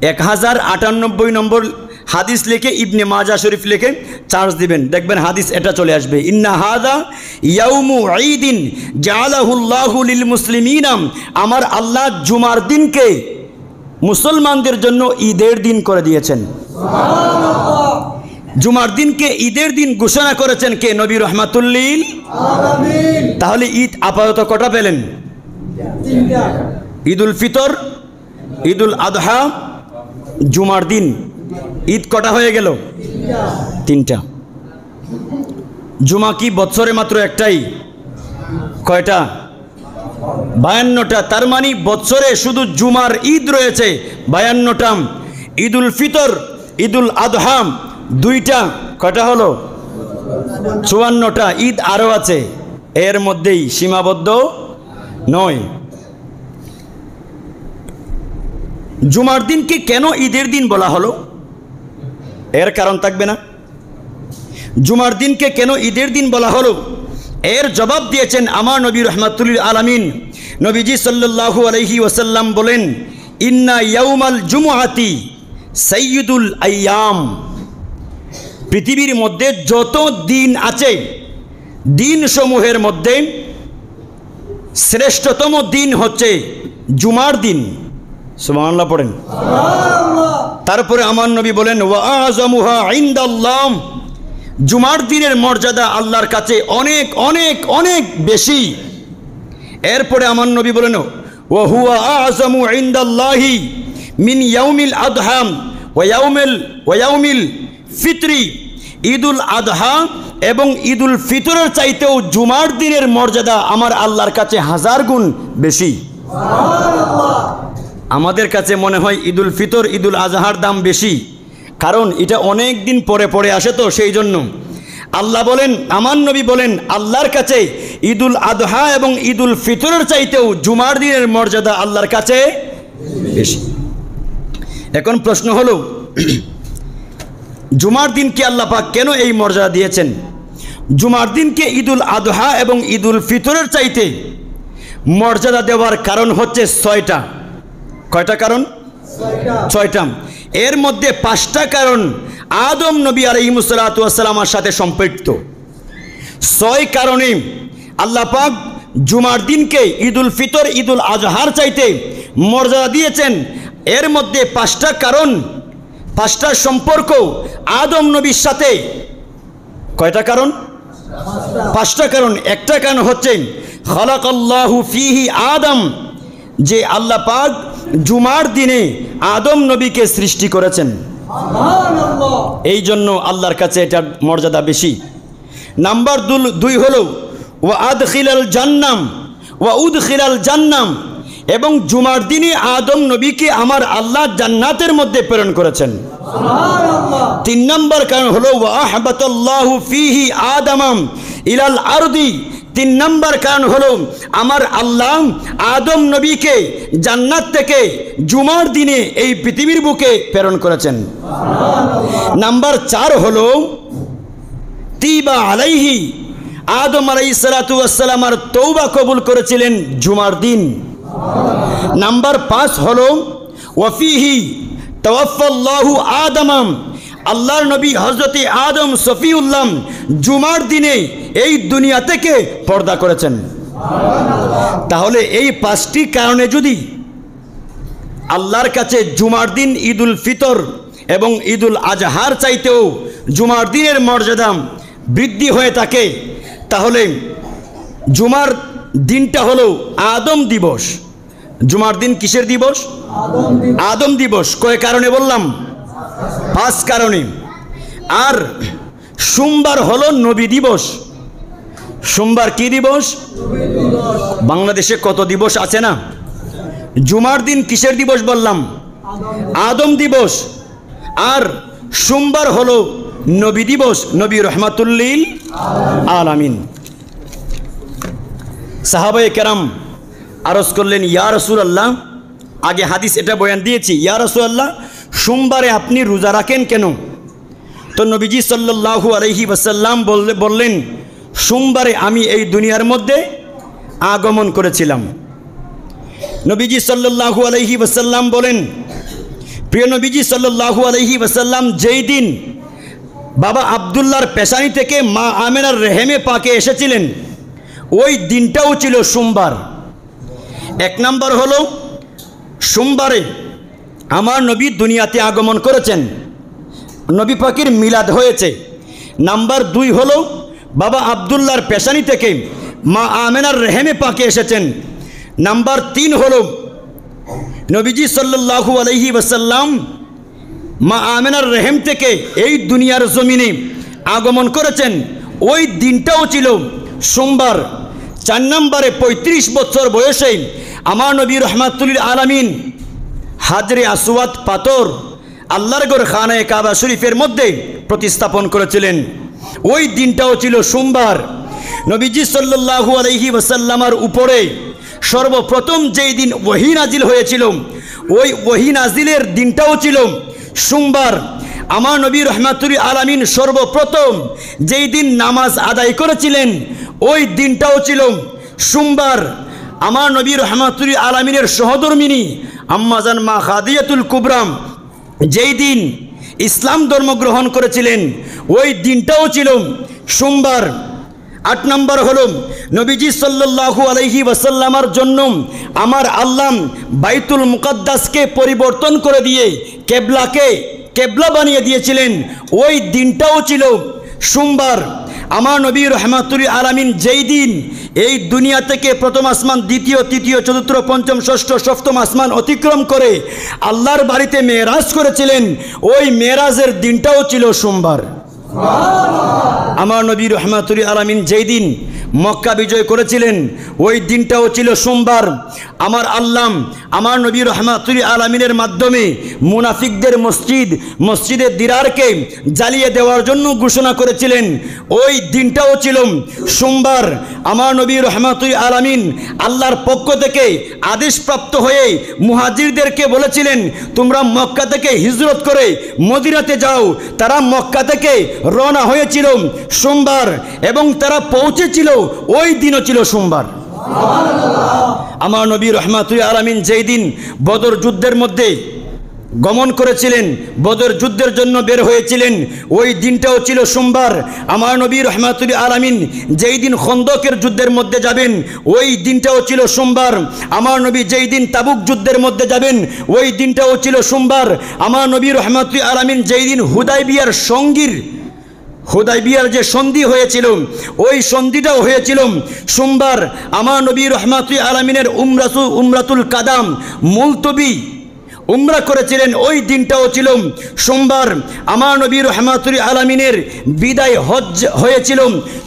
Speaker 1: 1098 নম্বর হাদিস লিখে ইবনে মাজা শরীফ লিখে চার্জ দিবেন, দেখবেন হাদিস এটা চলে আসবে। ইন্না হাযা ইয়াউমু ঈদিন জাআলাহুল্লাহু লিল মুসলিমিনা, আমার আল্লাহ জুমার দিনকে মুসলমানদের জন্য ঈদের দিন করে দিয়েছেন। সুবহানাল্লাহ। জুমার দিনকে ঈদের দিন ঘোষণা করেছেন কে? নবী রাহমাতুল লিল আলামিন। তাহলে ঈদ আপাতত কটা পেলেন? তিনটা। ঈদুল ফিতর, ঈদুল আযহা, জুমার দিন। ঈদ কটা হয়ে গেল? তিনটা। জুমা কি বছরে মাত্র একটাই? কয়টা? 52টা। তার মানে বছরে শুধু জুমার ঈদ রয়েছে 52টা। ঈদুল ফিতর, ঈদুল আযহা দুইটা, কয়টা হলো? 54টা। ঈদ আরও আছে, এর মধ্যেই সীমাবদ্ধ নয়। জুমার দিনকে কেন ঈদের দিন বলা হলো? এর কারণ থাকবে না? জুমার দিনকে কেন ঈদের দিন বলা হলো এর জবাব দিয়েছেন আমার নবী রাহমাতুল আলামিন। নবীজি সাল্লাল্লাহু আলাইহি ওয়াসাল্লাম বলেন, ইন্না ইয়াউমাল জুমআতি সাইয়্যিদুল আইয়াম, পৃথিবীর মধ্যে যত দিন আছে দিন সমূহের মধ্যে শ্রেষ্ঠতম দিন হচ্ছে জুমার দিন। সুবহানাল্লাহ পড়েন। তারপরে আমার নবী বলেন, ওয়া আযমুহা ইনদাল্লাহ, জুমার দিনের মর্যাদা আল্লাহর কাছে অনেক অনেক অনেক বেশি। এরপরে আমার নবী বলেন, ওয়া হুয়া আযমু ইনদাল্লাহি মিন ইয়াউমিল আযহা ওয়া ইয়াউমিল ফিতরি, ঈদুল আযহা এবং ঈদুল ফিতরের চাইতেও জুমার দিনের মর্যাদা আমার আল্লাহর কাছে 1000 গুণ বেশি। সুবহানাল্লাহ। আমাদের কাছে মনে হয় ঈদুল ফিতর, ঈদুল আজহার দাম বেশি, কারণ এটা অনেক দিন পরে পরে আসে, তো সেই জন্য। আল্লাহ বলেন, আমার নবী বলেন, আল্লাহর কাছে ঈদুল আজহা এবং ঈদুল ফিতরের চাইতেও জুমার দিনের মর্যাদা আল্লাহর কাছে বেশি। এখন প্রশ্ন হলো, জুমার দিনকে আল্লাহ পাক কেন এই মর্যাদা দিয়েছেন? জুমার দিনকে ঈদুল আজহা এবং ঈদুল ফিতরের চাইতে মর্যাদা দেওয়ার কারণ হচ্ছে 6টা। কয়টা কারণ? 6টা। এর মধ্যে 5টা কারণ আদম নবী আলাইহিস সালাতু ওয়াস সালামের সাথে সম্পৃক্ত। 6 কারণে আল্লাহ পাক জুমার দিনকে ঈদুল ফিতর, ঈদুল আজহার চাইতে মর্যাদা দিয়েছেন। এর মধ্যে 5টা কারণ, 5টা সম্পর্ক আদম নবীর সাথে। কয়টা কারণ? 5টা কারণ। একটা কারণ হচ্ছে খালাকাল্লাহু ফিহি আদম, যে আল্লাহ পাক জুমার দিনে আদম নবীকে সৃষ্টি করেছেন, এই জন্য আল্লাহর কাছে এটার মর্যাদা বেশি। নাম্বার 2 হলো ওয়া আদখিলাল জান্নাম ওয়া উদখিলাল জান্নাম, এবং জুমার দিনে আদম নবীকে আমার আল্লাহ জান্নাতের মধ্যে প্রেরণ করেছেন। সুবহানাল্লাহ। 3 নম্বর কারণ হলো ওয়া আহবাতাল্লাহু ফিহি আদাম ইলাল আরদি, 3 নম্বর কারণ হলো আমার আল্লাহ আদম নবীকে জান্নাত থেকে জুমার দিনে এই পৃথিবীর বুকে প্রেরণ করেছেন। নাম্বার 4 হলো তিবা আলাইহি, আদম আলাইহিস সালাতু ওয়াস সালামের তওবা কবুল করেছিলেন জুমার দিন। নাম্বার 5 হলো ওয়াফিহি তাওয়াফাল্লাহু আদম, আল্লাহর নবী হযরতে আদম সফিউল্লাহ জুমার দিনে এই দুনিয়া থেকে পর্দা করেছেন। তাহলে এই 5টি কারণে যদি আল্লাহর কাছে জুমার দিন, ঈদুল ফিতর এবং ঈদুল আজহার চাইতেও জুমার দিনের মর্যাদা বৃদ্ধি হয়ে থাকে, তাহলে জুমার দিনটা হলো আদম দিবস। জুমার দিন কিসের দিবস? আদম দিবস। কয় কারণে বললাম? 5 কারণে। আর সোমবার হলো নবী দিবস। সোমবার কি দিবস? বাংলাদেশে কত দিবস আছে না? জুমার দিন কিসের দিবস বললাম? আদম দিবস। আর সোমবার হলো নবী দিবস, নবী রহমাতুল্লিল আলামিন। সাহাবায়ে কেরাম আরজ করলেন, ইয়া রাসূলুল্লাহ, আগে হাদিস এটা বয়ান দিয়েছি, ইয়া রাসূলুল্লাহ সোমবারে আপনি রোজা রাখেন কেন? তো নবীজি সাল্লাল্লাহু আলাইহি ওয়াসাল্লাম বললেন, সোমবারে আমি এই দুনিয়ার মধ্যে আগমন করেছিলাম। নবীজি সাল্লাল্লাহু আলাইহি ওয়াসাল্লাম বলেন, প্রিয় নবীজি সাল্লাল্লাহু আলাইহি ওয়াসাল্লাম যেই দিন বাবা আব্দুল্লাহর পেশানি থেকে মা আমেনার রেহেমে পাকে এসেছিলেন, ওই দিনটাও ছিল সোমবার। 1 নম্বর হলো সোমবারে আমার নবী দুনিয়াতে আগমন করেছেন, নবী পাকের মিলাদ হয়েছে। নাম্বার 2 হলো বাবা আব্দুল্লাহর পেশানি থেকে মা আমেনার রেহেমে পাকে এসেছেন। নাম্বার 3 হলো নবীজি সাল্লাল্লাহু আলাইহি ওয়াসাল্লাম মা আমেনার রেহেম থেকে এই দুনিয়ার জমিনে আগমন করেছেন, ওই দিনটাও ছিল সোমবার। 4 নম্বরে 35 বছর বয়সে আমার নবী রহমাতুল আলামিন হাজরে আসওয়াদ পাথর আল্লাহর ঘর খানায়ে কাবা শরীফের মধ্যে প্রতিস্থাপন করেছিলেন, ওই দিনটাও ছিল সোমবার। নবীজি সাল্লাল্লাহু আলাইহি ওয়াসাল্লামের উপরে সর্বপ্রথম যেই দিন ওহী নাজিল হয়েছিল, ওই ওহী নাজিলের দিনটাও ছিল সোমবার। আমার নবী রহমাতুল আলামিন সর্বপ্রথম যেই দিন নামাজ আদায় করেছিলেন, ওই দিনটাও ছিল সোমবার। আমার নবী রহমাতুল আলামিনের সহধর্মিনী আম্মাজান মা খাদিজাতুল কুবরা যেই দিন ইসলাম ধর্ম গ্রহণ করেছিলেন, ওই দিনটাও ছিল সোমবার। 8 নম্বর হলো নবীজি সাল্লাল্লাহু আলাইহি ওয়াসাল্লামের জন্য আমার আল্লাহ বাইতুল মুকাদ্দাসকে পরিবর্তন করে দিয়ে কেবলা বানিয়ে দিয়েছিলেন, ওই দিনটাও ছিল সোমবার। আমার নবী রহমাতুল আলামিন যেই দিন এই দুনিয়া থেকে প্রথম আসমান, দ্বিতীয়, তৃতীয়, চতুর্থ, পঞ্চম, ষষ্ঠ, সপ্তম আসমান অতিক্রম করে আল্লাহর বাড়িতে মেরাজ করেছিলেন, ওই মেরাজের দিনটাও ছিল সোমবার। আমার নবী রহমাতুল আলামিন যেই দিন মক্কা বিজয় করেছিলেন, ওই দিনটাও ছিল সোমবার। আমার আল্লাহ আমার নবী রহমাতুল আলামিনের মাধ্যমে মুনাফিকদের মসজিদে দিরারকে জ্বালিয়ে দেওয়ার জন্য ঘোষণা করেছিলেন, ওই দিনটাও ছিল সোমবার। আমার নবী রহমাতুল আলামিন আল্লাহর পক্ষ থেকে আদেশপ্রাপ্ত হয়ে মুহাজিরদেরকে বলেছিলেন, তোমরা মক্কা থেকে হিজরত করে মদিনাতে যাও। তারা মক্কা থেকে রওনা হয়েছিল সোমবার এবং তারা পৌঁছেছিল ওই দিনও ছিল সোমবার। আমার নবী রহমাতুল আলামিন যেই দিন বদর যুদ্ধের মধ্যে গমন করেছিলেন, বদর যুদ্ধের জন্য বের হয়েছিলেন, ওই দিনটাও ছিল সোমবার। আমার নবী রহমাতুল আলামিন যেই দিন খন্দকের যুদ্ধের মধ্যে যাবেন, ওই দিনটাও ছিল সোমবার। আমার নবী যেই দিন তাবুক যুদ্ধের মধ্যে যাবেন, ওই দিনটাও ছিল সোমবার। আমার নবী রহমাতুল আলামিন যেই দিন হুদাইবিয়ার যে সন্ধি হয়েছিল, ওই সন্ধিটাও হয়েছিল সোমবার। আমার নবী রহমাতুল আলামিনের উমরাতুল কাদাম মুলতবি উমরা করেছিলেন, ওই দিনটাও ছিল সোমবার। আমার নবী রহমাতুল আলামিনের বিদায় হজ হয়েছিল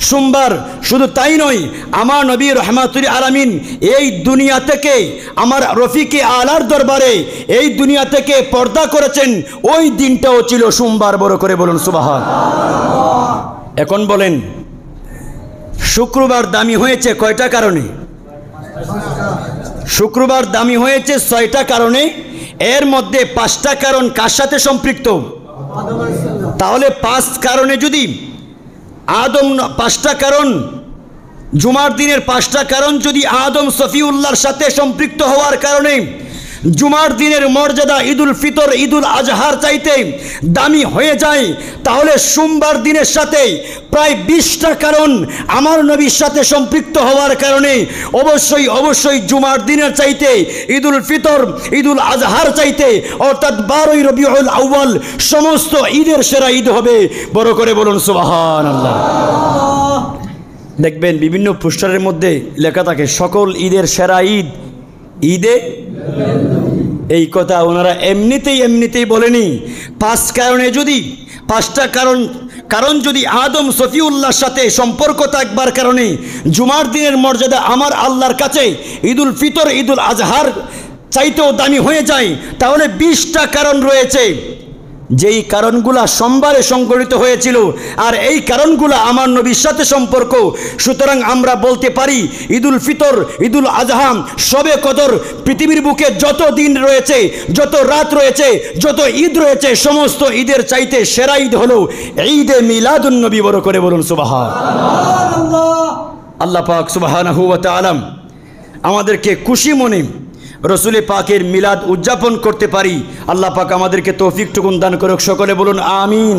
Speaker 1: সোমবার। শুধু তাই নয়, আমার নবী রহমাতুল আলামিন এই দুনিয়া থেকে আমার রফিকে আলার দরবারে এই দুনিয়া থেকে পর্দা করেছেন, ওই দিনটাও ছিল সোমবার। বড় করে বলুন সুবহানাল্লাহ। এখন বলেন, শুক্রবার দামি হয়েছে কয়টা কারণে? শুক্রবার দামি হয়েছে 6টা কারণে। এর মধ্যে 5টা কারণ কার সাথে সম্পৃক্ত? তাহলে 5 কারণে যদি 5টা কারণ, জুমার দিনের 5টা কারণ যদি আদম সফিউল্লাহর সাথে সম্পৃক্ত হওয়ার কারণে জুমার দিনের মর্যাদা ঈদুল ফিতর ঈদুল আজহার চাইতে দামি হয়ে যায়, তাহলে সোমবার দিনের সাথে প্রায় 20টা কারণ আমার নবীর সাথে সম্পৃক্ত হওয়ার কারণে অবশ্যই অবশ্যই জুমার দিনের চাইতে ঈদুল ফিতর ঈদুল আজহার চাইতে অর্থাৎ 12ই রবিউল আউয়াল সমস্ত ঈদের সেরা ঈদ হবে। বড় করে বলুন সুবহানাল্লাহ। দেখবেন বিভিন্ন পোস্টারের মধ্যে লেখা থাকে সকল ঈদের সেরা ঈদ ঈদে। এই কথা ওনারা এমনিতেই বলেনি। 5টা কারণ যদি আদম সফিউল্লাহর সাথে সম্পর্ক থাকবার কারণে জুমার দিনের মর্যাদা আমার আল্লাহর কাছে ঈদুল ফিতর ঈদুল আজহার চাইতেও দামি হয়ে যায়, তাহলে 20টা কারণ রয়েছে যেই কারণগুলা সোমবারে সংঘটিত হয়েছিল, আর এই কারণগুলা আমার নবীর সাথে সম্পর্ক। সুতরাং আমরা বলতে পারি ঈদুল ফিতর ঈদুল আজহা শবে কদর পৃথিবীর বুকে যত দিন রয়েছে, যত রাত রয়েছে, যত ঈদ রয়েছে, সমস্ত ঈদের চাইতে সেরা ঈদ হলো ঈদে মিলাদুন নবী। বড় করে বলুন সুবহানাল্লাহ। আল্লাহ পাক সুবহানাহু ওয়া তাআলা আমাদেরকে খুশি মনে রসুল পাকের মিলাদ উদযাপন করতে পারি। আল্লাহ পাক আমাদেরকে তৌফিক টুকুন দান করুক। সকলে বলুন আমিন।